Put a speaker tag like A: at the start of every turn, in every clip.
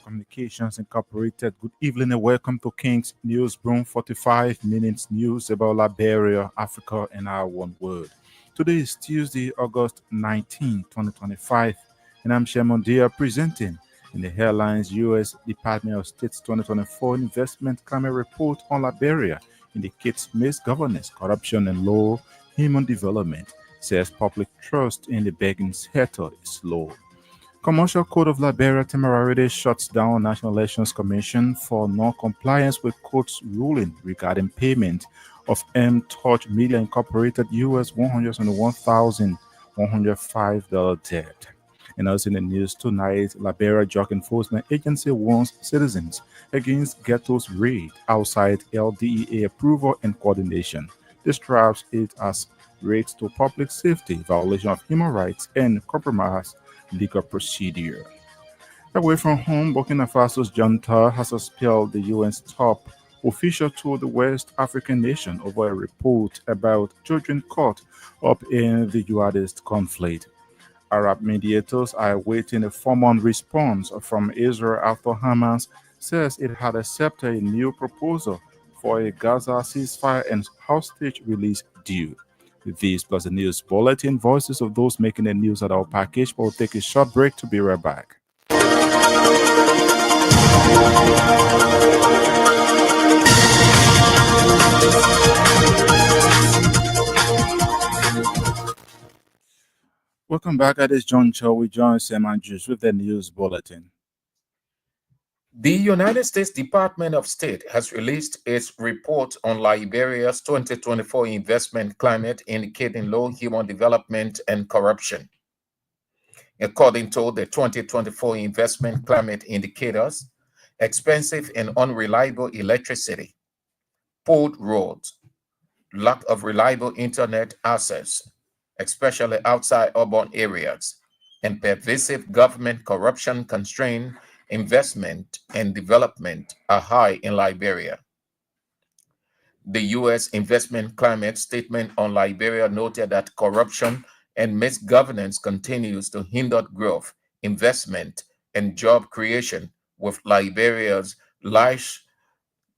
A: Communications Incorporated. Good evening and welcome to King's News Broom 45 minutes news about Liberia, Africa, and our one world. Today is Tuesday, August 19, 2025, and I'm Shemon Dia presenting. In the headlines, U.S. Department of State's 2024 Investment Climate Report on Liberia indicates misgovernance, corruption, and low human development, says public trust in the banking sector is low. Commercial Code of Liberia temporarily shuts down National Elections Commission for non-compliance with court's ruling regarding payment of M-Touch Media Incorporated US $101,105 debt. And also in the news tonight, Liberia Drug Enforcement Agency warns citizens against ghettos raid outside LDEA approval and coordination. Describes it as raids to public safety, violation of human rights, and compromise legal procedure. Away from home, Burkina Faso's junta has expelled the UN's top official to the West African nation over a report about children caught up in the jihadist conflict. Arab mediators are awaiting a formal response from Israel after Hamas says it had accepted a new proposal for a Gaza ceasefire and hostage release deal. With these plus the news bulletin, voices of those making the news at our package. We'll take a short break to be right back. Welcome back at this juncture. We join Sam Andrews with the news bulletin.
B: The United States Department of State has released its report on Liberia's 2024 investment climate, indicating low human development and corruption. According to the 2024 investment climate indicators, expensive and unreliable electricity, poor roads, lack of reliable internet access, especially outside urban areas, and pervasive government corruption constrain investment and development are high in Liberia. The U.S. Investment Climate Statement on Liberia noted that corruption and misgovernance continues to hinder growth, investment, and job creation, with Liberia's large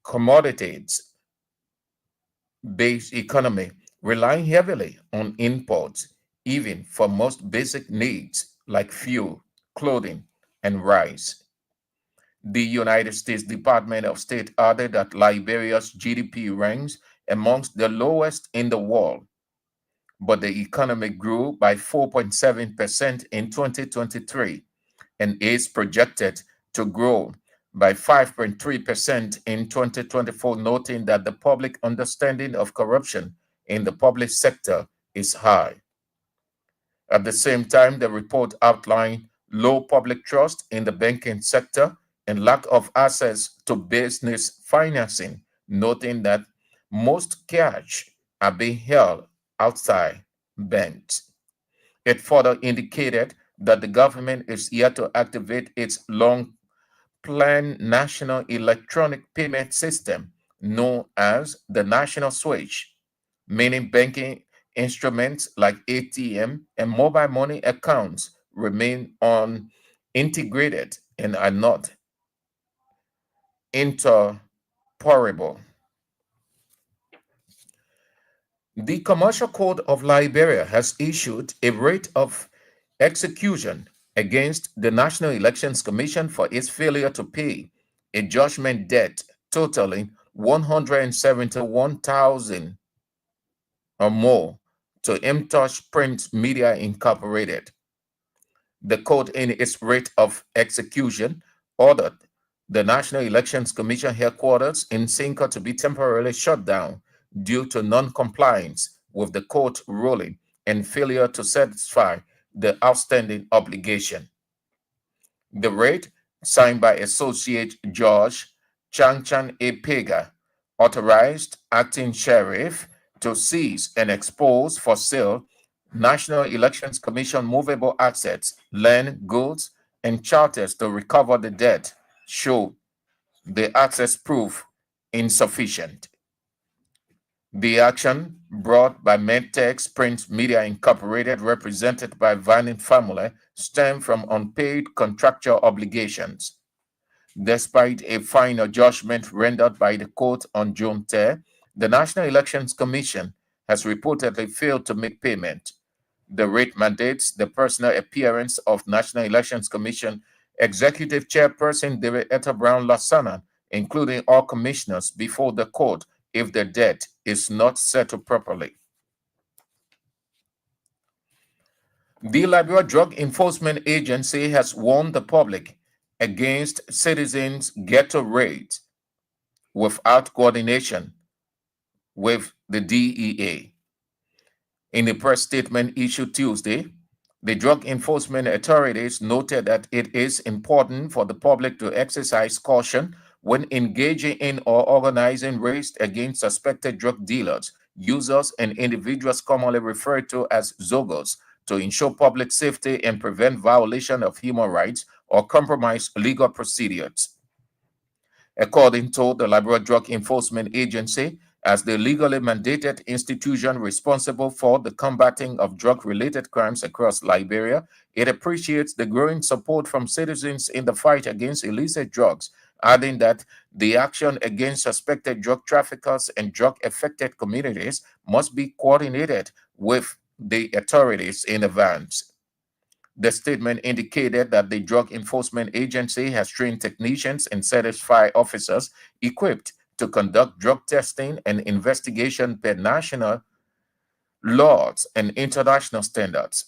B: commodities-based economy relying heavily on imports, even for most basic needs like fuel, clothing, and rice. The United States Department of State added that Liberia's GDP ranks amongst the lowest in the world, but the economy grew by 4.7% in 2023 and is projected to grow by 5.3% in 2024, noting that the public understanding of corruption in the public sector is high. At the same time, the report outlined low public trust in the banking sector and lack of access to business financing, noting that most cash are being held outside banks. It further indicated that the government is yet to activate its long-planned national electronic payment system known as the National Switch, meaning banking instruments like ATM and mobile money accounts remain unintegrated and are not interoperable. The Commercial Code of Liberia has issued a writ of execution against the National Elections Commission for its failure to pay a judgment debt totaling 171,000 or more to M-Touch Print Media Incorporated. The court, in its writ of execution, ordered the National Elections Commission headquarters in Sinka to be temporarily shut down due to non-compliance with the court ruling and failure to satisfy the outstanding obligation. The writ, signed by Associate Judge Chanchan A. Pega, authorized acting sheriff to seize and expose for sale National Elections Commission movable assets, land, goods, and charters to recover the debt show the access proof insufficient. The action, brought by Medtex Print Media Incorporated, represented by Vining family, stemmed from unpaid contractual obligations. Despite a final judgment rendered by the court on June 10, the National Elections Commission has reportedly failed to make payment. The rate mandates the personal appearance of National Elections Commission Executive Chairperson David Etta Brown Lassanan, including all commissioners, before the court if the debt is not settled properly. The Liberia Drug Enforcement Agency has warned the public against citizens' ghetto raids without coordination with the DEA. In a press statement issued Tuesday, the drug enforcement authorities noted that it is important for the public to exercise caution when engaging in or organizing raids against suspected drug dealers, users, and individuals commonly referred to as Zogos to ensure public safety and prevent violation of human rights or compromise legal procedures. According to the Liberia Drug Enforcement Agency, as the legally mandated institution responsible for the combating of drug-related crimes across Liberia, it appreciates the growing support from citizens in the fight against illicit drugs, adding that the action against suspected drug traffickers and drug-affected communities must be coordinated with the authorities in advance. The statement indicated that the Drug Enforcement Agency has trained technicians and satisfied officers equipped to conduct drug testing and investigation per national laws and international standards.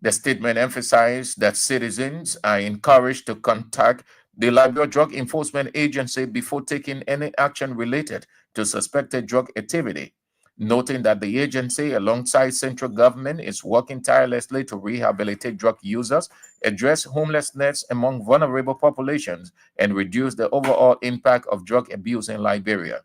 B: The statement emphasized that citizens are encouraged to contact the Liberia Drug Enforcement Agency before taking any action related to suspected drug activity, noting that the agency, alongside central government, is working tirelessly to rehabilitate drug users, address homelessness among vulnerable populations, and reduce the overall impact of drug abuse in Liberia.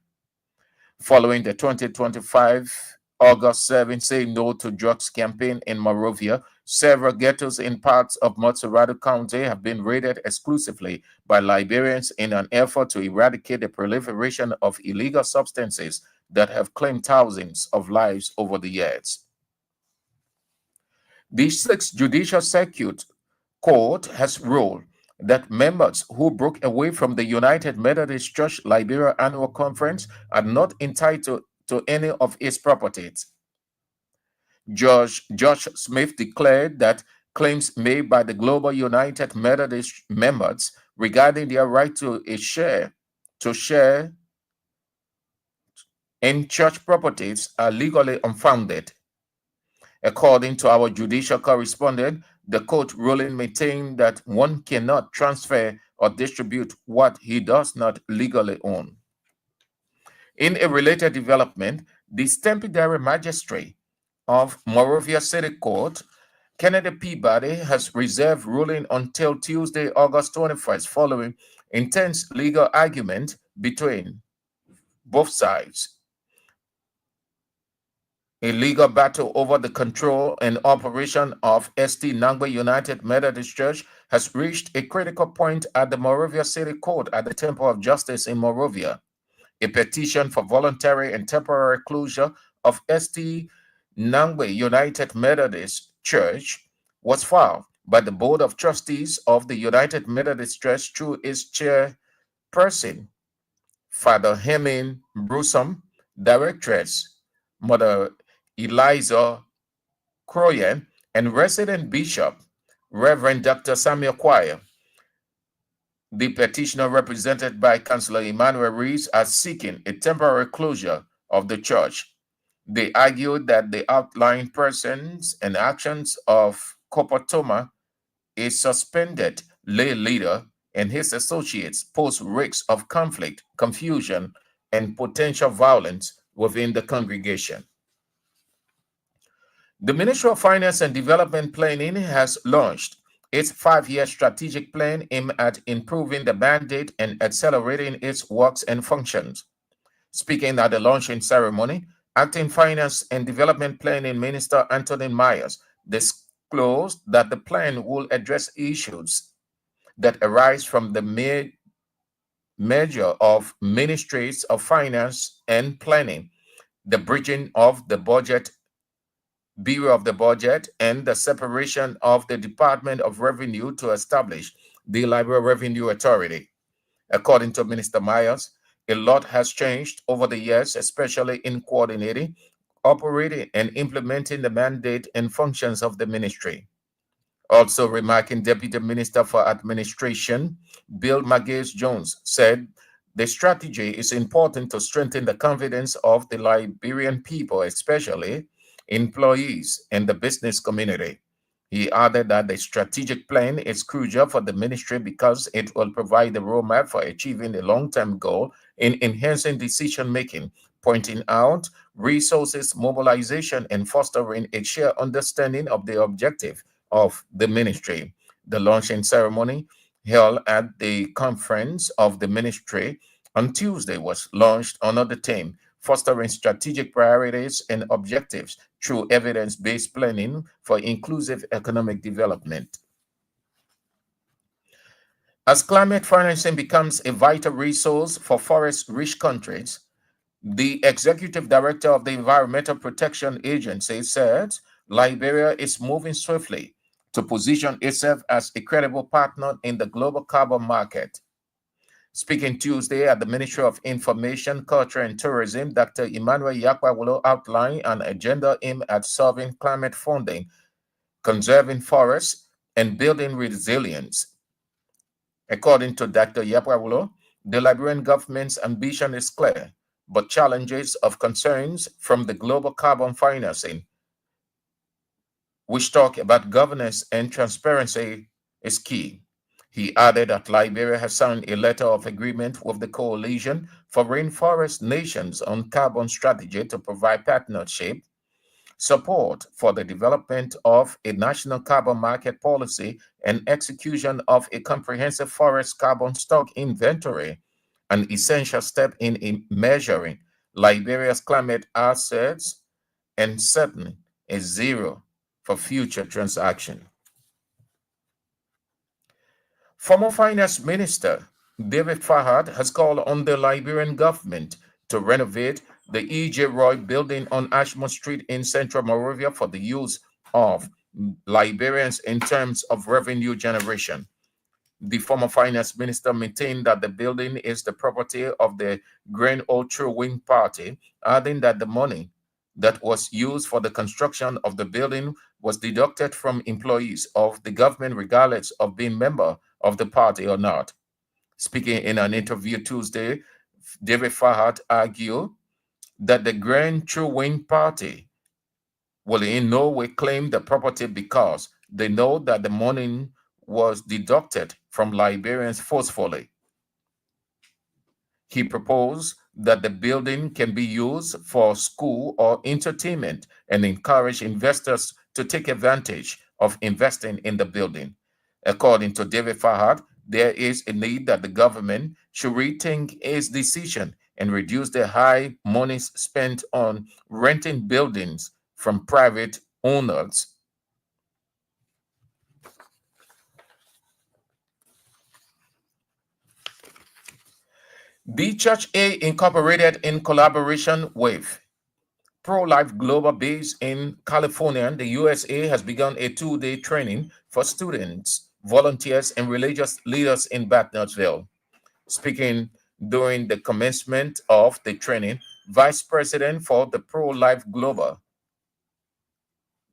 B: Following the 2025 August 7 Say No to Drugs campaign in Monrovia, several ghettos in parts of Montserrado County have been raided exclusively by Liberians in an effort to eradicate the proliferation of illegal substances that have claimed thousands of lives over the years. The Sixth Judicial Circuit Court has ruled that members who broke away from the United Methodist Church Liberia Annual Conference are not entitled to any of its properties. Judge Smith declared that claims made by the Global United Methodist members regarding their right to share in church properties are legally unfounded. According to our judicial correspondent, the court ruling maintained that one cannot transfer or distribute what he does not legally own. In a related development, the Stempidary Magistrate of Monrovia City Court, Kennedy Peabody, has reserved ruling until Tuesday, August 21st, following intense legal argument between both sides. A legal battle over the control and operation of St. Nangbe United Methodist Church has reached a critical point at the Monrovia City Court at the Temple of Justice in Monrovia. A petition for voluntary and temporary closure of St. Nangbe United Methodist Church was filed by the Board of Trustees of the United Methodist Church through its chairperson, Father Hemin Brusum, Directress, Mother Eliza Croyen, and resident bishop, Reverend Dr. Samuel Choir. The petitioner, represented by Councillor Emmanuel Rees, are seeking a temporary closure of the church. They argued that the outlined persons and actions of Kopotoma, a suspended lay leader, and his associates pose risks of conflict, confusion, and potential violence within the congregation. The Ministry of Finance and Development Planning has launched its 5-year strategic plan aimed at improving the mandate and accelerating its works and functions. Speaking at the launching ceremony, Acting Finance and Development Planning Minister Anthony Myers disclosed that the plan will address issues that arise from the merger of ministries of finance and planning, the bridging of the budget Bureau of the Budget, and the separation of the Department of Revenue to establish the Liberia Revenue Authority. According to Minister Myers, a lot has changed over the years, especially in coordinating, operating, and implementing the mandate and functions of the ministry. Also remarking, Deputy Minister for Administration Bill Magees Jones said the strategy is important to strengthen the confidence of the Liberian people, especially employees and the business community. He added that the strategic plan is crucial for the ministry because it will provide the roadmap for achieving the long term goal in enhancing decision making, pointing out resources mobilization and fostering a shared understanding of the objective of the ministry. The launching ceremony held at the conference of the ministry on Tuesday was launched under the theme fostering strategic priorities and objectives through evidence based planning for inclusive economic development. As climate financing becomes a vital resource for forest rich countries, the executive director of the Environmental Protection Agency said Liberia is moving swiftly to position itself as a credible partner in the global carbon market. Speaking Tuesday at the Ministry of Information, Culture and Tourism, Dr. Emmanuel Yakwawulo outlined an agenda aimed at solving climate funding, conserving forests, and building resilience. According to Dr. Yakwawulo, the Liberian government's ambition is clear, but challenges of concerns from the global carbon financing, which talk about governance and transparency, is key. He added that Liberia has signed a letter of agreement with the Coalition for Rainforest Nations on carbon strategy to provide partnership, support for the development of a national carbon market policy, and execution of a comprehensive forest carbon stock inventory, an essential step in measuring Liberia's climate assets and setting a zero for future transaction. Former Finance Minister David Fahad has called on the Liberian government to renovate the E.J. Roy building on Ashmore Street in Central Monrovia for the use of Liberians in terms of revenue generation. The former finance minister maintained that the building is the property of the Grand Ultra Wing Party, adding that the money that was used for the construction of the building was deducted from employees of the government regardless of being member of the party or not. Speaking in an interview Tuesday, David Fahad argued that the Grand True Wing Party will in no way claim the property because they know that the money was deducted from Liberians forcefully. He proposed that the building can be used for school or entertainment and encourage investors to take advantage of investing in the building. According to David Fahad, there is a need that the government should rethink its decision and reduce the high monies spent on renting buildings from private owners. The Church A Incorporated, in collaboration with Pro Life Global based in California, the USA, has begun a 2-day training for students, volunteers, and religious leaders in Batnasville. Speaking during the commencement of the training, Vice President for the Pro Life Global,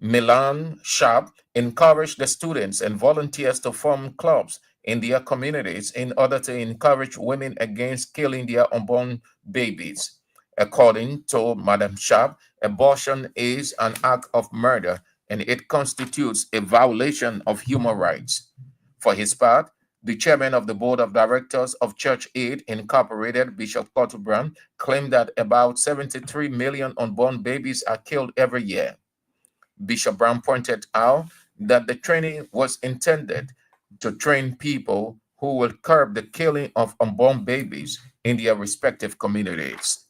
B: Milan Sharp, encouraged the students and volunteers to form clubs in their communities in order to encourage women against killing their unborn babies. According to Madam Sharp, abortion is an act of murder and it constitutes a violation of human rights. For his part, the chairman of the board of directors of Church Aid Incorporated, Bishop Cotto Brown, claimed that about 73 million unborn babies are killed every year. Bishop Brown pointed out that the training was intended to train people who will curb the killing of unborn babies in their respective communities.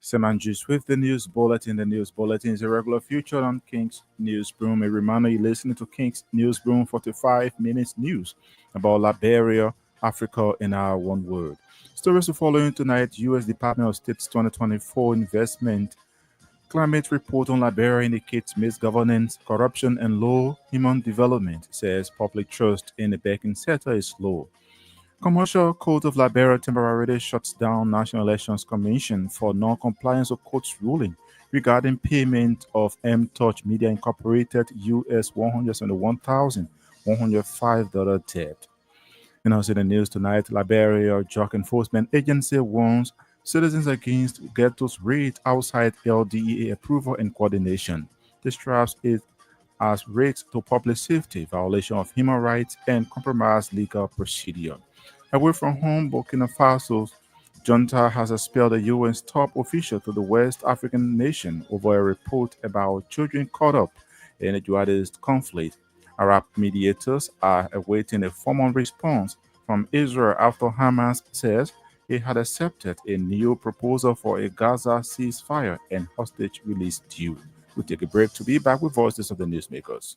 A: Semanjus with the news bulletin. The news bulletin is a regular feature on King's Newsroom. A reminder you're listening to King's Newsroom 45 minutes news about Liberia, Africa, in our one word. Stories to follow in tonight: U.S. Department of State's 2024 investment climate report on Liberia indicates misgovernance, corruption, and low human development, says public trust in the banking sector is low. Commercial Court of Liberia temporarily shuts down National Elections Commission for non-compliance with court's ruling regarding payment of M-Touch Media Incorporated US $171,105 debt. And also in the news tonight, Liberia Drug Enforcement Agency warns citizens against ghettos raid outside LDEA approval and coordination. This traps it as risks to public safety, violation of human rights, and compromised legal procedure. Away from home, Burkina Faso's junta has expelled a UN's top official to the West African nation over a report about children caught up in a jihadist conflict. Arab mediators are awaiting a formal response from Israel after Hamas says it had accepted a new proposal for a Gaza ceasefire and hostage release deal. We'll take a break to be back with voices of the newsmakers.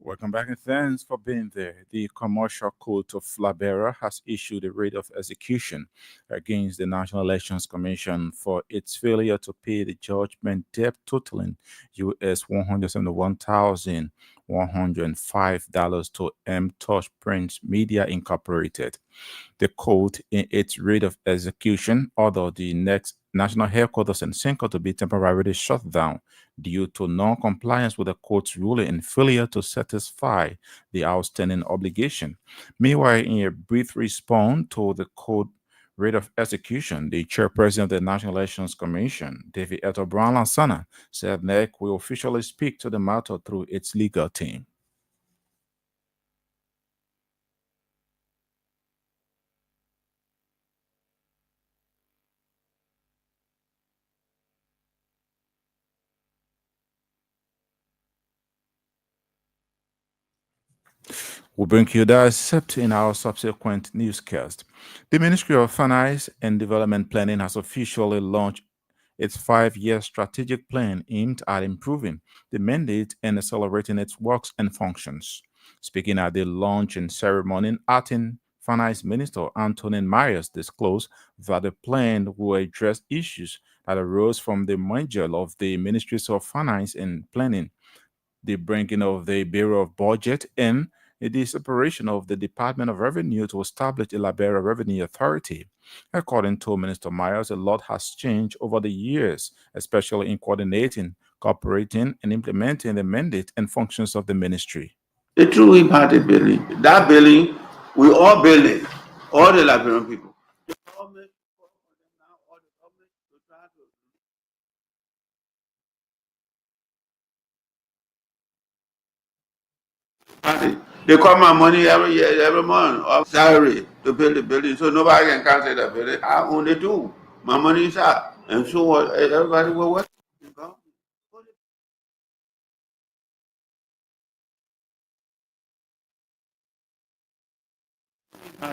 A: Welcome back and thanks for being there. The Commercial Court of Liberia has issued a writ of execution against the National Elections Commission for its failure to pay the judgment debt totaling US $171,105 to M. Touch Prince Media Incorporated. The court, in its writ of execution, ordered the next national headquarters in Cinco to be temporarily shut down due to non-compliance with the court's ruling and failure to satisfy the outstanding obligation. Meanwhile, in a brief response to the court writ of execution, the chairperson of the National Elections Commission, David Eto Brown Lansana, said NEC will officially speak to the matter through its legal team. We'll bring you that except in our subsequent newscast. The Ministry of Finance and Development Planning has officially launched its 5-year strategic plan aimed at improving the mandate and accelerating its works and functions. Speaking at the launching ceremony, Acting Finance Minister Antonin Myers disclosed that the plan will address issues that arose from the merger of the Ministries of Finance and Planning, the bringing of the Bureau of Budget, and the separation of the Department of Revenue to establish a Liberia Revenue Authority. According to Minister Myers, a lot has changed over the years, especially in coordinating, cooperating, and implementing the mandate and functions of the ministry.
C: A true imparted building. That building, we all build it, all the Liberian people. The government, now, all the government to try to. They call my money every year, every month, of salary to build the building, so nobody can cancel the building. I only do. My money is out. And so what? Everybody will work.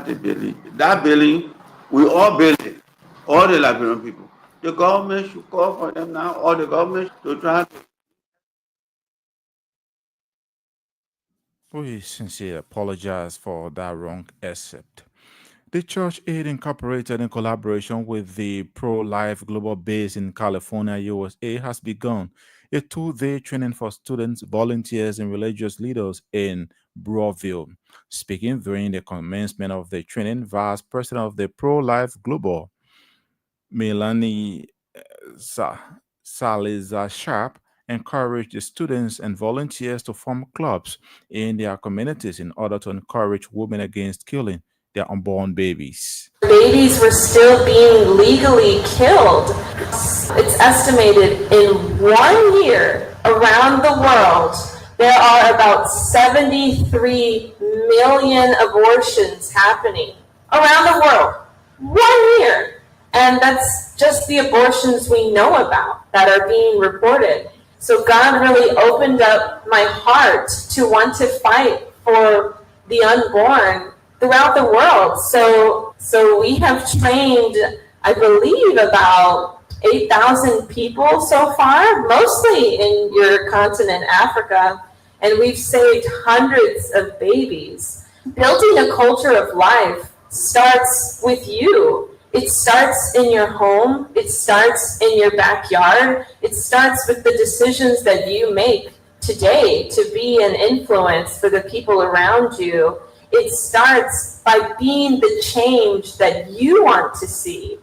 C: The building. That building, we all build it, all the Liberian people. The government should call for them now, or the government to try to.
A: We sincerely apologize for that wrong accept. The Church Aid Incorporated, in collaboration with the Pro Life Global Base in California, USA, has begun a 2-day training for students, volunteers, and religious leaders in Brownsville. Speaking during the commencement of the training, Vice President of the Pro Life Global, Melanie Sa- Salazar Sharp, encouraged the students and volunteers to form clubs in their communities in order to encourage women against killing their unborn babies.
D: Babies were still being legally killed. It's estimated in 1 year around the world, there are about 73 million abortions happening. around the world. 1 year. And that's just the abortions we know about that are being reported. So God really opened up my heart to want to fight for the unborn throughout the world. So we have trained, I believe, about 8,000 people so far, mostly in your continent, Africa, and we've saved hundreds of babies. Building a culture of life starts with you. It starts in your home. It starts in your backyard. It starts with the decisions that you make today to be an influence for the people around you. It starts by being the change that you want to see.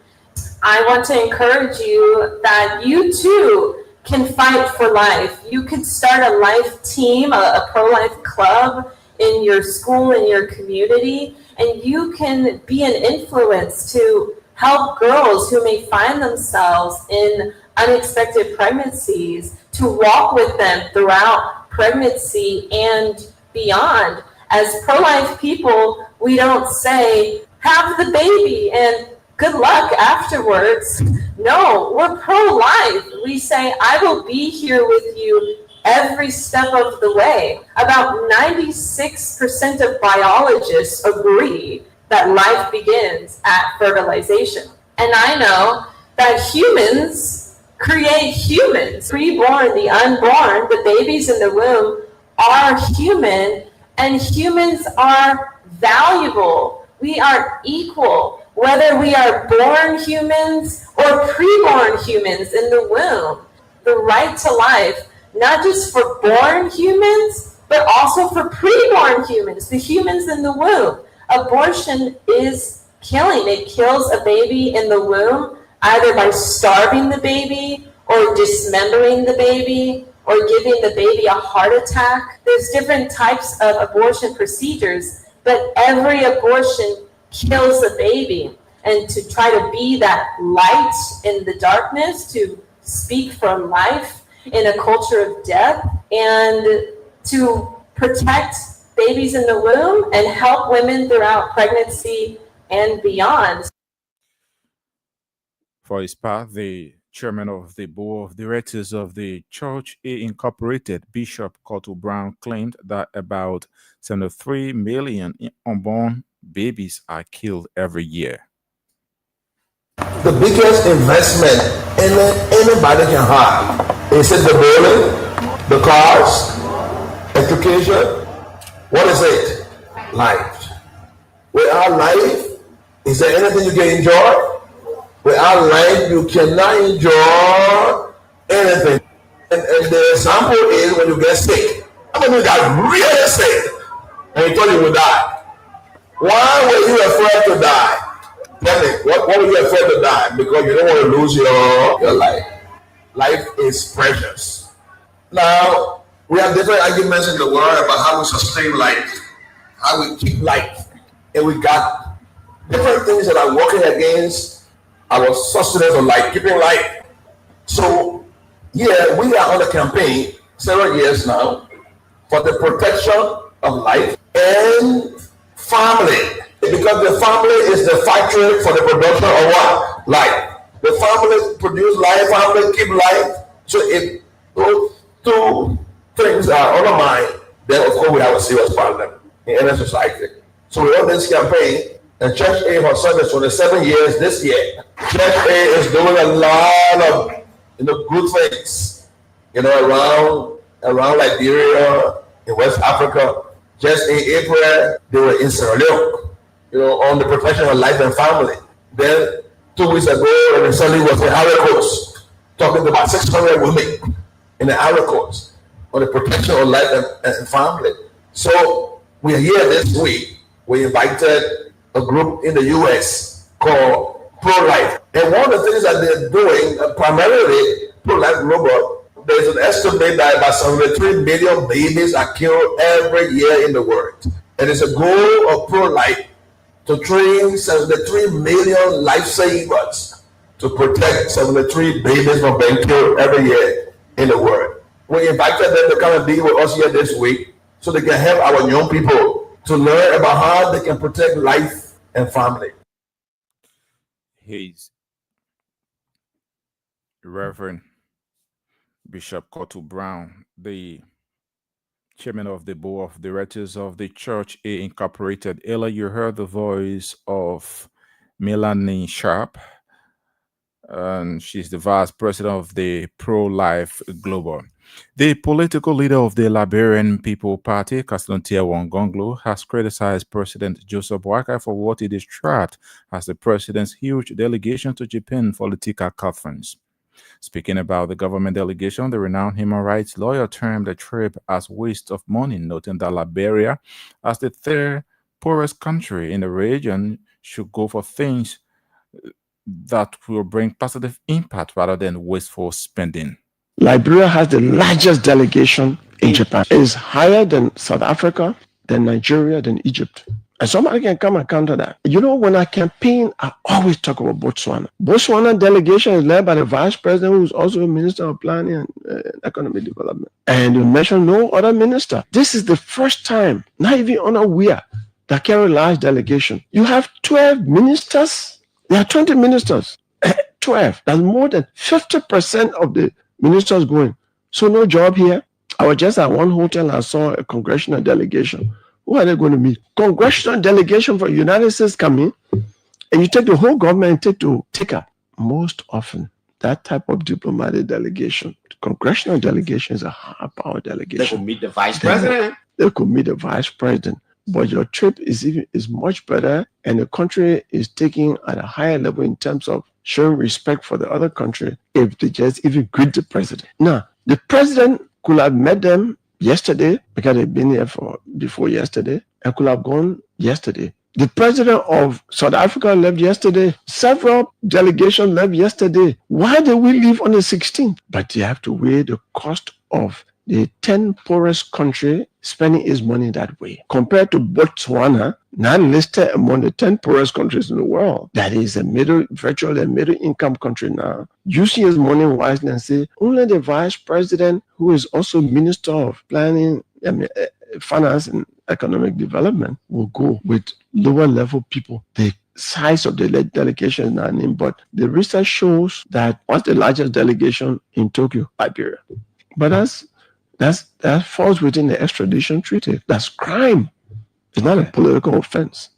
D: I want to encourage you that you too can fight for life. You could start a life team, a pro-life club in your school, in your community, and you can be an influence to help girls who may find themselves in unexpected pregnancies to walk with them throughout pregnancy and beyond. As pro-life people, we don't say, have the baby and good luck afterwards. No, we're pro-life. We say, I will be here with you every step of the way. About 96% of biologists agree that life begins at fertilization. And I know that humans create humans. Preborn, the unborn, the babies in the womb are human, and humans are valuable. We are equal. Whether we are born humans or preborn humans in the womb, the right to life, not just for born humans, but also for preborn humans, the humans in the womb. Abortion is killing. It kills a baby in the womb, either by starving the baby or dismembering the baby or giving the baby a heart attack. There's different types of abortion procedures, but every abortion kills a baby. And to try to be that light in the darkness, to speak for life in a culture of death, and to protect babies in the womb and help women throughout pregnancy and beyond.
A: For his part, the chairman of the board of directors of the Church A Incorporated, Bishop Cottle Brown, claimed that about 73 million unborn babies are killed every year.
E: The biggest investment anybody can have is in the building, the cars, education. What is it? Life. Without life, is there anything you can enjoy? Without life, you cannot enjoy anything. And the example is when you get sick. How many of you got really sick and you thought you would die? Why were you afraid to die? Tell me, what were you afraid to die? Because you don't want to lose your life. Life is precious. Now, we have different arguments in the world about how we sustain life, how we keep life. And we got different things that are working against our sustenance of life, keeping life. So, yeah, we are on a campaign several years now for the protection of life and family. Because the family is the factory for the production of what? Life. The family produce life, family keep life. So if those two things are undermined, then of course we have a serious problem in any society. So we run this campaign, and Church A has served 27 years this year. Church A is doing a lot of good things, around Liberia, in West Africa. Just in April, they were in Sierra Leone, on the protection of life and family. Then 2 weeks ago, and recently was in Ivory Coast, talking to about 600 women in the Ivory Coast on the protection of life and family. So we are here this week. We invited a group in the U.S. called Pro-Life. And one of the things that they're doing, primarily Pro-Life Global, there's an estimate that about 73 million babies are killed every year in the world. And it's a goal of Pro-Life to train 73 million lifesavers to protect 73 babies from being killed every year in the world. We invited them to come and be with us here this week so they can help our young people to learn about how they can protect life and family.
A: He's Reverend Bishop Cottle Brown, the chairman of the board of directors of the Church A Incorporated. Ella, you heard the voice of Melanie Sharp, and she's the vice president of the Pro Life Global. The political leader of the Liberian People Party, Castontia Wangonglo, has criticized President Joseph Boakai for what he described as the president's huge delegation to Japan political conference. Speaking about the government delegation, the renowned human rights lawyer termed the trip as waste of money, noting that Liberia, as the third poorest country in the region, should go for things that will bring positive impact rather than wasteful spending.
F: Liberia has the largest delegation in Japan. It is higher than South Africa, than Nigeria, than Egypt. And somebody can come and counter that. You know, when I campaign, I always talk about Botswana. Botswana delegation is led by the vice president, who is also a minister of planning and economic development. And you mention no other minister. This is the first time, not even unaware, that carry a large delegation. You have 12 ministers. There are 20 ministers. 12. That's more than 50% of the ministers going. So no job here. I was just at one hotel and I saw a congressional delegation. Who are they going to meet? Congressional delegation from the United States come in, and you take the whole government and take up. Most often, that type of diplomatic delegation, congressional delegation is a high power delegation.
G: They could meet the vice president.
F: They could meet the vice president. But your trip is much better, and the country is taking at a higher level in terms of showing respect for the other country if they just even greet the president. Now, the president could have met them yesterday because they've been here before yesterday and could have gone yesterday. The president of South Africa left yesterday. Several delegations left yesterday. Why did we leave on the 16th? But you have to weigh the cost of the 10 poorest country spending its money that way compared to Botswana, not listed among the 10 poorest countries in the world. That is virtually a middle income country now. Using his money wisely and say only the vice president, who is also minister of planning, finance and economic development, will go with lower level people. The size of the delegation is not named, but the research shows that what's the largest delegation in Tokyo? Liberia. But that falls within the extradition treaty. That's crime. It's not a political offense.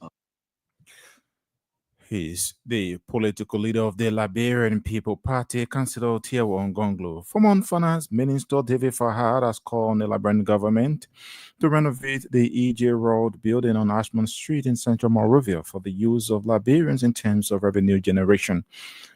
A: He's the political leader of the Liberian People Party, Councillor Tiewo Ngonglo. Former Finance Minister David Fahad has called on the Liberian government to renovate the E.J. Road building on Ashman Street in Central Monrovia for the use of Liberians in terms of revenue generation.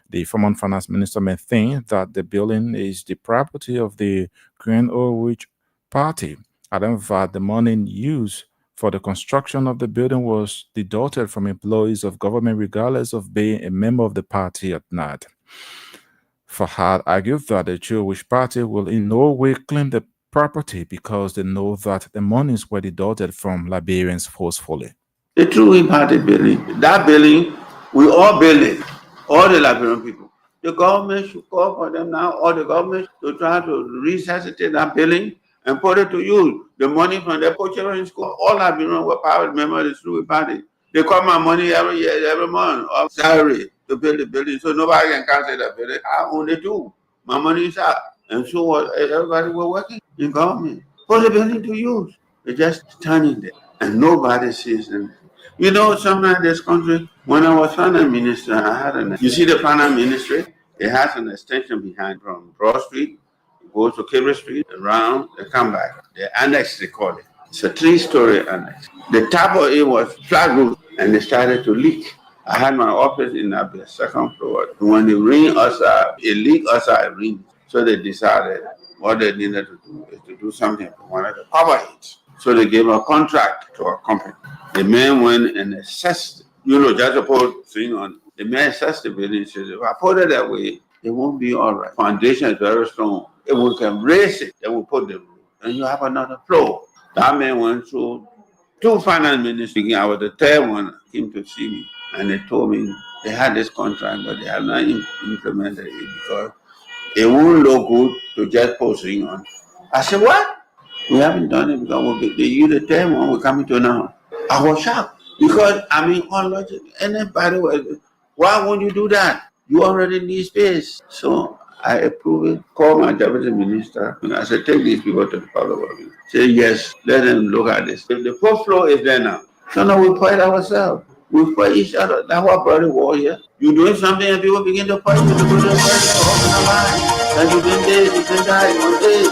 A: The former finance minister may think that the building is the property of the Grand Orange Party. However, the money used for the construction of the building was deducted from employees of government regardless of being a member of the party or not. Fahad argued that the Jewish party will in no way claim the property because they know that the monies were deducted from Liberians forcefully.
C: The true party building, that building, we all build it, all the Liberian people. The government should call for them now, or the government to try to resuscitate that building and put it to use. The money from the cultural school, all Liberians were private members of the true party. They call my money every year, every month of salary to build the building, so nobody can cancel the building. I only do. My money is out. And so everybody were working in government. Put the building to use. They just standing there. And nobody sees them. You know, somewhere in this country, when I was finance minister, I had you see the finance ministry, it has an extension behind from Broad Street, go to Cable Street, around, they come back. The annex, they call it. It's a 3-story annex. The top of it was flat roof, and they started to leak. I had my office in the second floor. When the rain outside, it leaked outside rain. So they decided what they needed to do is to do something. They wanted to cover it. So they gave a contract to a company. The man went and assessed, just to put thing on. The man assessed the building and said, if I put it that way, it won't be all right. Foundation is very strong. If we can raise it, then we'll put the roof. And you have another floor. That man went through 2 finance ministers. I was the third one came to see me. And they told me they had this contract, but they have not implemented it because it won't look good to just put ring on. I said, what? We haven't done it because they use the third one we're coming to now. I was shocked. Because I mean, on logic, anybody will. Why won't you do that? You already need space. So I approve it. Call my deputy minister. And I said, take these people to the public works. Say yes. Let them look at this. If the first floor is there now, so now we fight ourselves. We fight each other. That's what brought the war here. You doing something and people begin to fight you to go to the president, open the line. That you been there, you been that, you been there.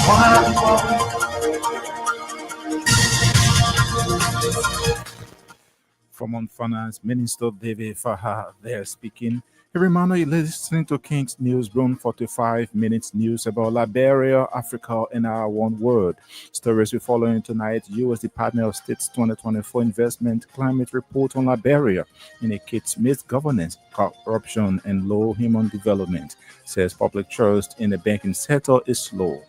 C: What kind of people?
A: Former Finance Minister David Faha there speaking. A reminder you're listening to King's Newsroom 45 minutes news about Liberia, Africa, and our one world. Stories we following tonight. U.S. Department of State's 2024 Investment Climate Report on Liberia indicates misgovernance, corruption, and low human development. Says public trust in the banking sector is slow.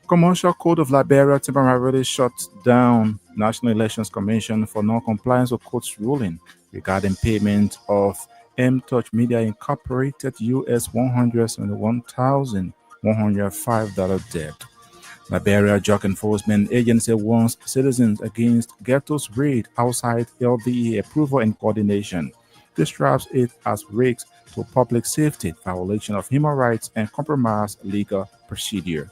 A: Commercial Code of Liberia temporarily shuts down National Elections Commission for non-compliance with court's ruling regarding payment of M-Touch Media Incorporated US $171,105 debt. Liberia Drug Enforcement Agency warns citizens against ghettos raid outside LDE approval and coordination. Describes it as risks to public safety, violation of human rights, and compromised legal procedure.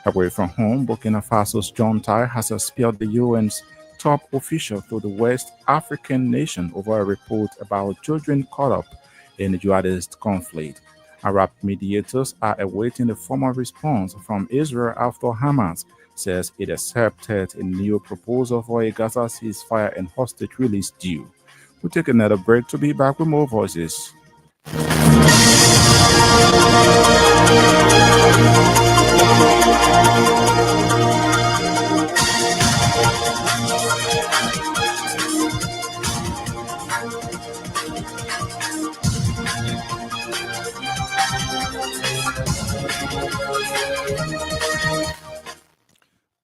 A: Away from home, Burkina Faso's John Tai has expelled the UN's top official to the West African nation over a report about children caught up in the jihadist conflict. Arab mediators are awaiting the formal response from Israel after Hamas says it accepted a new proposal for a Gaza ceasefire and hostage release deal. We'll take another break to be back with more voices.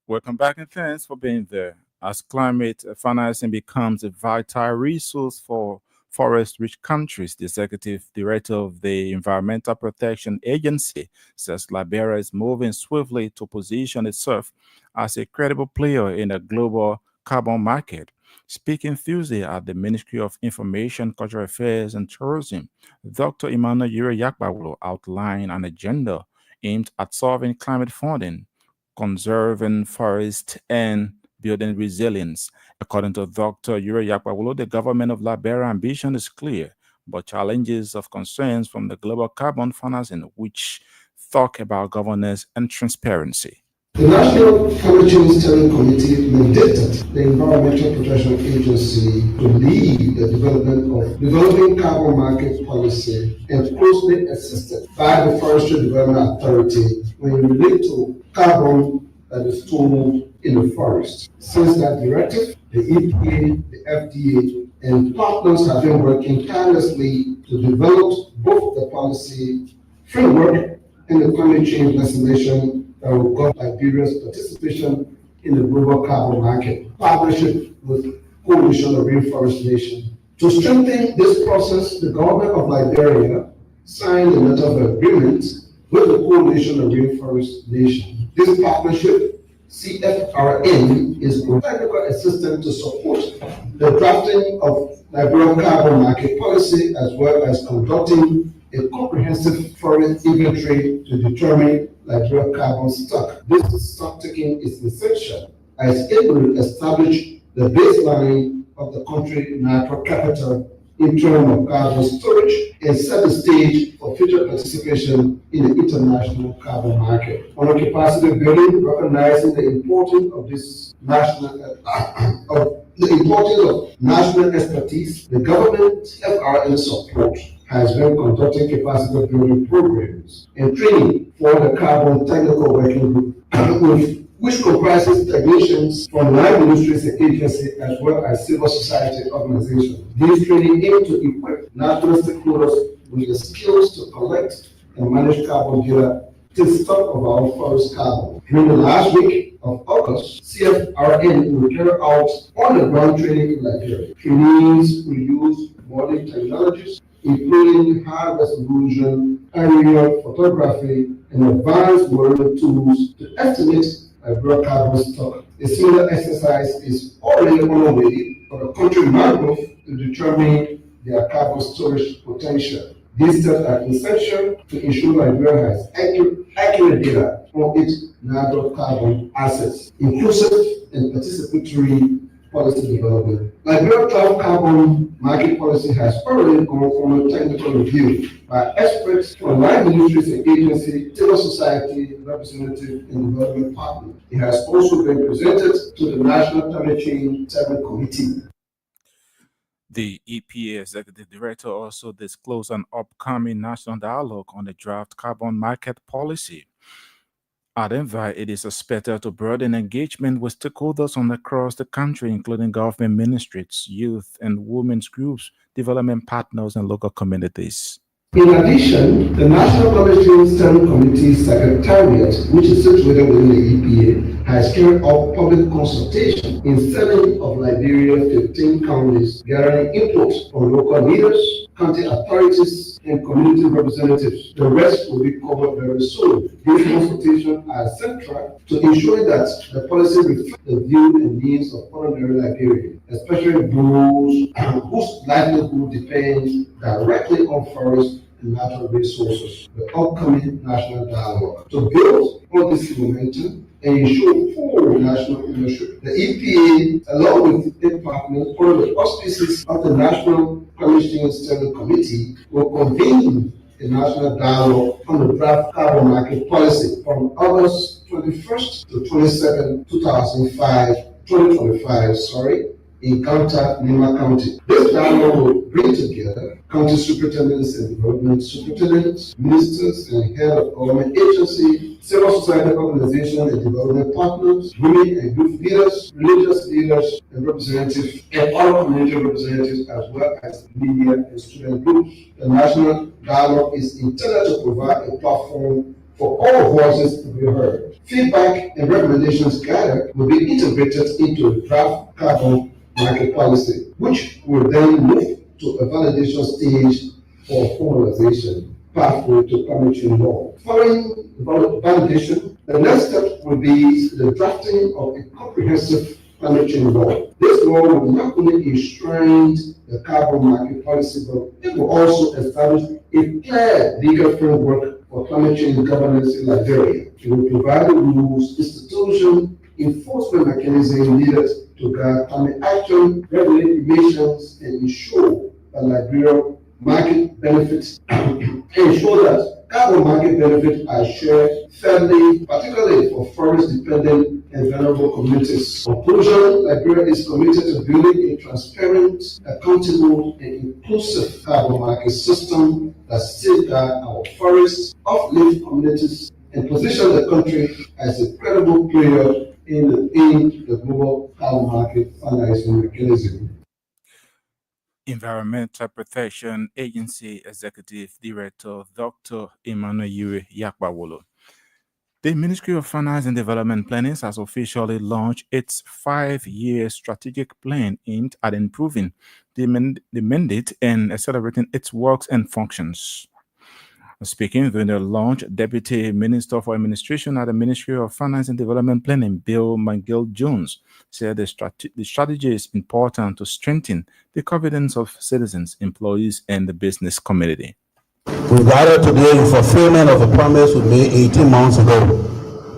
A: Welcome back and thanks for being there. As climate financing becomes a vital resource for forest rich countries, the executive director of the Environmental Protection Agency says Liberia is moving swiftly to position itself as a credible player in the global carbon market. Speaking Tuesday at the Ministry of Information, Cultural Affairs and Tourism, Dr. Emmanuel Yuri Yakbawulo outlined an agenda aimed at solving climate funding, conserving forests, and building resilience. According to Dr. Yuri Yakbawulo, the government of Liberia ambition is clear, but challenges of concerns from the global carbon financing, which talk about governance and transparency.
G: The National Climate Change Steering Committee mandated the Environmental Protection Agency to lead the development of developing carbon market policy and closely assisted by the Forestry Development Authority when it relates to carbon that is stored in the forest. Since that directive, the EPA, the FDA, and partners have been working tirelessly to develop both the policy framework and the climate change legislation that will govern Liberia's participation in the global carbon market, partnership with Coalition of Rainforest Nations. To strengthen this process, the government of Liberia signed a letter of agreement with the Coalition of Rainforest Nations. This partnership, CFRN, is providing technical assistance to support the drafting of Liberian carbon market policy as well as conducting a comprehensive forest inventory to determine Liberian carbon stock. This stock taking is essential as it will establish the baseline of the country's natural capital in terms of carbon storage and set the stage for future participation in the international carbon market. On a capacity building, recognizing the importance of this national expertise, the government FRN support has been conducting capacity building programs and training for the carbon technical working group, which comprises technicians from land ministries and agencies as well as civil society organizations. These training aim to equip national stakeholders with the skills to collect and manage carbon data to stock of our forest carbon. During the last week of August, CFRN will carry out on-the-ground training in Liberia. Trainees will use modern technologies, including high resolution aerial photography and advanced modeling tools to estimate Liberian carbon stock. A similar exercise is already underway for the country mangrove to determine their carbon storage potential. These steps are essential to ensure Liberia has accurate data on its natural carbon assets, inclusive and participatory policy development. Liberia cloud carbon market policy has already gone from a technical review by experts from line ministries and agencies, civil society representatives, and development partners. It has also been presented to the National Climate Change Steering Committee.
A: The EPA executive director also disclosed an upcoming national dialogue on the draft carbon market policy. Adding that it is expected to broaden engagement with stakeholders from across the country, including government ministries, youth and women's groups, development partners, and local communities.
G: In addition, the National Climate Change Steering Committee Secretariat, which is situated within the EPA, has carried out public consultation in 7 of Liberia's 15 counties, gathering input from local leaders, county authorities, and community representatives. The rest will be covered very soon. These consultations are central to ensuring that the policy reflects the view and needs of ordinary Liberians, especially those whose livelihood depends directly on forests and natural resources. The upcoming national dialogue to build on this momentum and ensure full national ownership. The EPA, along with its partners, under the auspices of the National Climate Change Steering Committee, will convene a national dialogue on the draft carbon market policy from August 21st to 22nd, 2025, in Kanta, Nima County. This dialogue will bring together county superintendents and development superintendents, ministers and head of government agency, civil society organizations and development partners, women and youth leaders, religious leaders and representatives, and other community representatives, as well as media and student groups. The national dialogue is intended to provide a platform for all voices to be heard. Feedback and recommendations gathered will be integrated into the draft carbon market policy, which will then move to a validation stage for formalization pathway to climate change law. Following validation, the next step will be the drafting of a comprehensive climate change law. This law will not only enshrine the carbon market policy, but it will also establish a clear legal framework for climate change governance in Liberia. It will provide the rules, institutions, enforcement mechanisms needed to guide climate action, regulate emissions, and ensure that Liberia market benefits ensure that carbon market benefits are shared fairly, particularly for forest-dependent and vulnerable communities. Conclusion: Liberia is committed to building a transparent, accountable, and inclusive carbon market system that safeguards our forests, uplift communities, and position the country as a credible player in the global carbon market financing mechanism.
A: Environmental Protection Agency Executive Director Dr. Emmanuel Yakbawolo. The Ministry of Finance and Development Planning has officially launched its 5-year strategic plan aimed at improving the mandate and accelerating its works and functions. Speaking during the launch, Deputy Minister for Administration at the Ministry of Finance and Development Planning, Bill McGill-Jones, said the strategy is important to strengthen the confidence of citizens, employees, and the business community.
H: We gathered today in fulfillment of a promise we made 18 months ago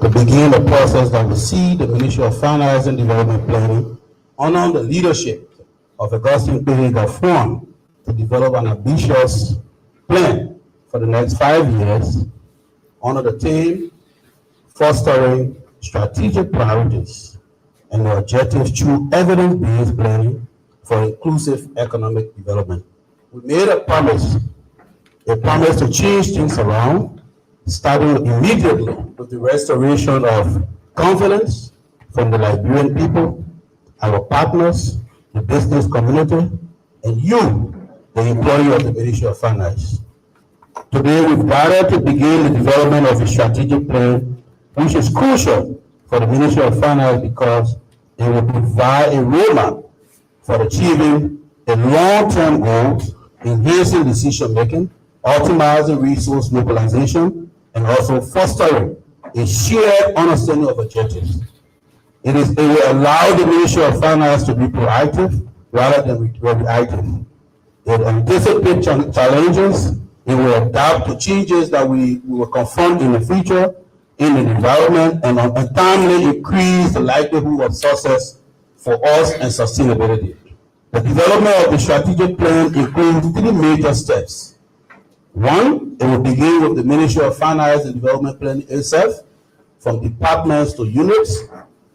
H: to begin the process that will see the Ministry of Finance and Development Planning under the leadership of Augustine Piriga to develop an ambitious plan for the next 5 years under the theme fostering strategic priorities and the objectives through evidence-based planning for inclusive economic development. We made a promise to change things around, starting immediately with the restoration of confidence from the Liberian people, our partners, the business community, and you, the employee of the Ministry of Finance. Today, we've gathered to begin the development of a strategic plan, which is crucial for the Ministry of Finance because it will provide a roadmap for achieving the long-term goals, enhancing decision-making, optimizing resource mobilization, and also fostering a shared understanding of objectives. It will allow the Ministry of Finance to be proactive rather than reactive. It anticipates challenges. It will adapt to changes that we will confront in the future in the environment and timely increase the likelihood of success for us and sustainability. The development of the strategic plan includes three major steps. One, it will begin with the Ministry of Finance and Development Planning itself, from departments to units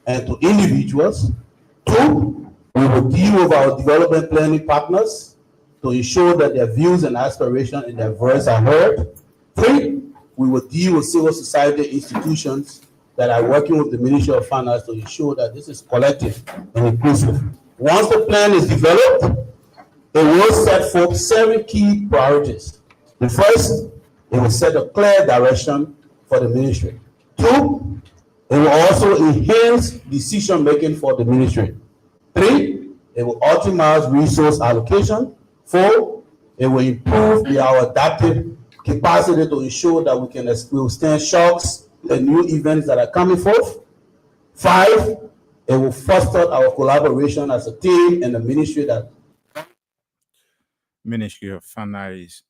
H: and to individuals. Two, we will deal with our development planning partners to ensure that their views and aspirations and their voice are heard. Three, we will deal with civil society institutions that are working with the Ministry of Finance to ensure that this is collective and inclusive. Once the plan is developed, it will set forth 7 key priorities. The first, it will set a clear direction for the ministry. 2, it will also enhance decision making for the ministry. 3, it will optimize resource allocation. 4, it will improve our adaptive capacity to ensure that we can withstand shocks and new events that are coming forth. 5, it will foster our collaboration as a team and the ministry that
A: Ministry of Finance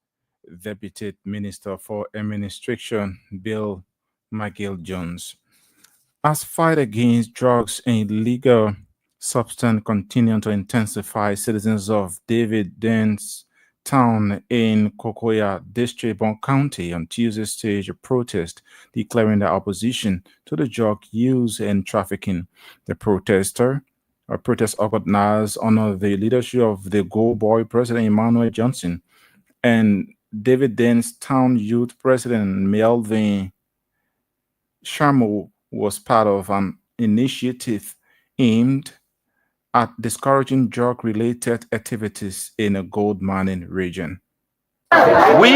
A: Deputy Minister for Administration Bill McGill Jones. As fight against drugs and illegal substance continue to intensify, citizens of David Den's town in Kokoya District, Bon County, on Tuesday staged a protest declaring their opposition to the drug use and trafficking. The protest organized under the leadership of the Go Boy President Emmanuel Johnson and David Den's town youth president Melvin Sharmo was part of an initiative aimed at discouraging drug-related activities in a gold mining region.
I: We,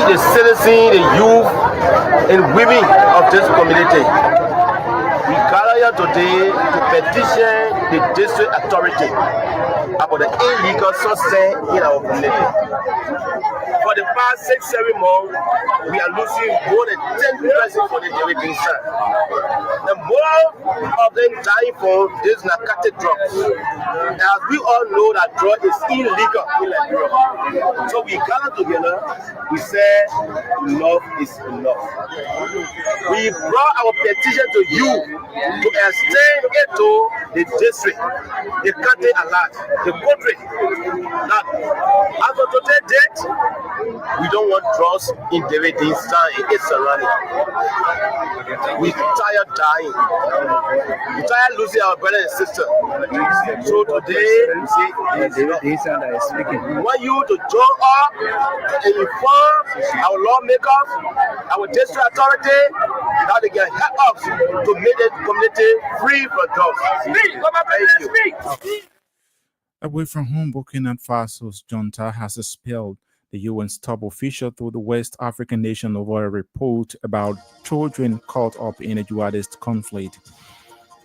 I: the citizens, the youth, and women of this community, we gather here today to petition the district authority about the illegal substance in our community. For the past 6-7 months, we are losing more than 10 persons for the delivery side. The more of them dying from these narcotic drugs. As we all know that drug is illegal in Liberia. So we gather together, we say enough is enough. We brought our petition to you to extend it to the district, the county at large, the country. That as of today's date, we don't want drugs in the ratings time. It's surrounding. We tired dying. We tired losing our brother and sister. So today, we want you to join us and inform our lawmakers, our district authority, that they can help us to make the community free from drugs. Thank you.
A: Away from home, Burkina Faso's junta has expelled the UN's top official to the West African nation over a report about children caught up in a jihadist conflict.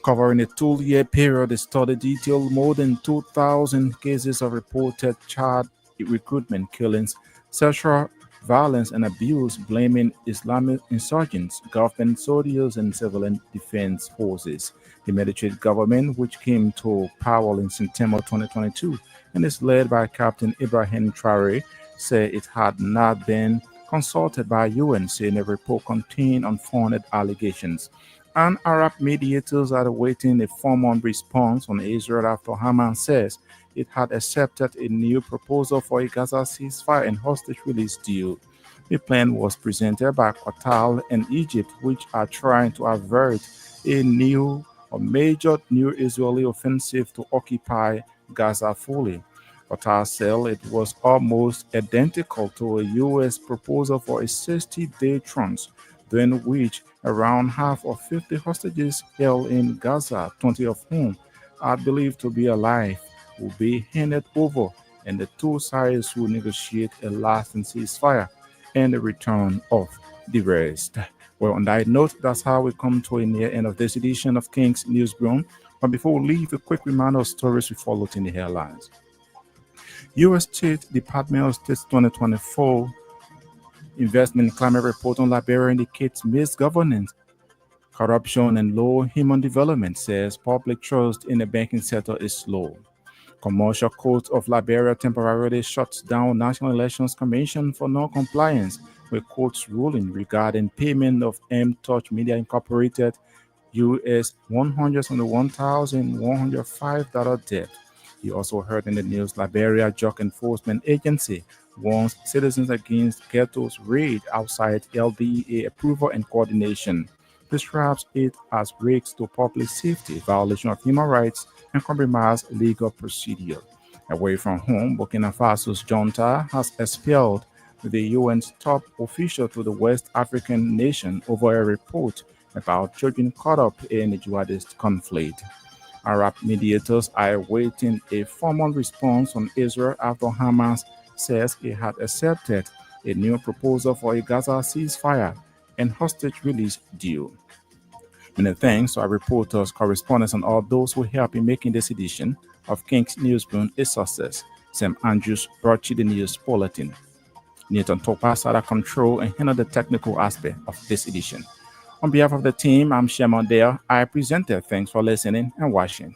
A: Covering a 2-year period, the study detailed more than 2,000 cases of reported child recruitment, killings, sexual violence, and abuse, blaming Islamic insurgents, government soldiers, and civilian defense forces. The military government, which came to power in September 2022 and is led by Captain Ibrahim Traore, said it had not been consulted by UN, saying a report contained unfounded allegations. And Arab mediators are awaiting a formal response on Israel after Hamas says it had accepted a new proposal for a Gaza ceasefire and hostage release deal. The plan was presented by Qatar and Egypt, which are trying to avert a major new Israeli offensive to occupy Gaza fully. Qatar said it was almost identical to a U.S. proposal for a 60-day truce, during which around half of 50 hostages held in Gaza, 20 of whom are believed to be alive, will be handed over, and the two sides will negotiate a lasting ceasefire and the return of the rest. Well, on that note, that's how we come to a near end of this edition of King's Newsroom. But before we leave, a quick reminder of stories we followed in the headlines. U.S. State Department of State's 2024 Investment Climate Report on Liberia indicates misgovernance, corruption, and low human development, says public trust in the banking sector is low. Commercial Court of Liberia temporarily shuts down National Elections Commission for non-compliance with court's ruling regarding payment of M-Touch Media Incorporated US $171,105 debt. You also heard in the news Liberia Drug Enforcement Agency warns citizens against ghettos raid outside LDEA approval and coordination. Describes it as risks to public safety, violation of human rights, and compromised legal procedure. Away from home, Burkina Faso's junta has expelled the UN's top official to the West African nation over a report about children caught up in the jihadist conflict. Arab mediators are awaiting a formal response from Israel after Hamas says it had accepted a new proposal for a Gaza ceasefire and hostage release deal. Many thanks to our reporters, correspondents, and all those who helped in making this edition of King's Newsroom a success. Sam Andrews brought you the news bulletin. Nathan Topas had a control and handled the technical aspect of this edition. On behalf of the team, I'm Shemon Dale. I presented. Thanks for listening and watching.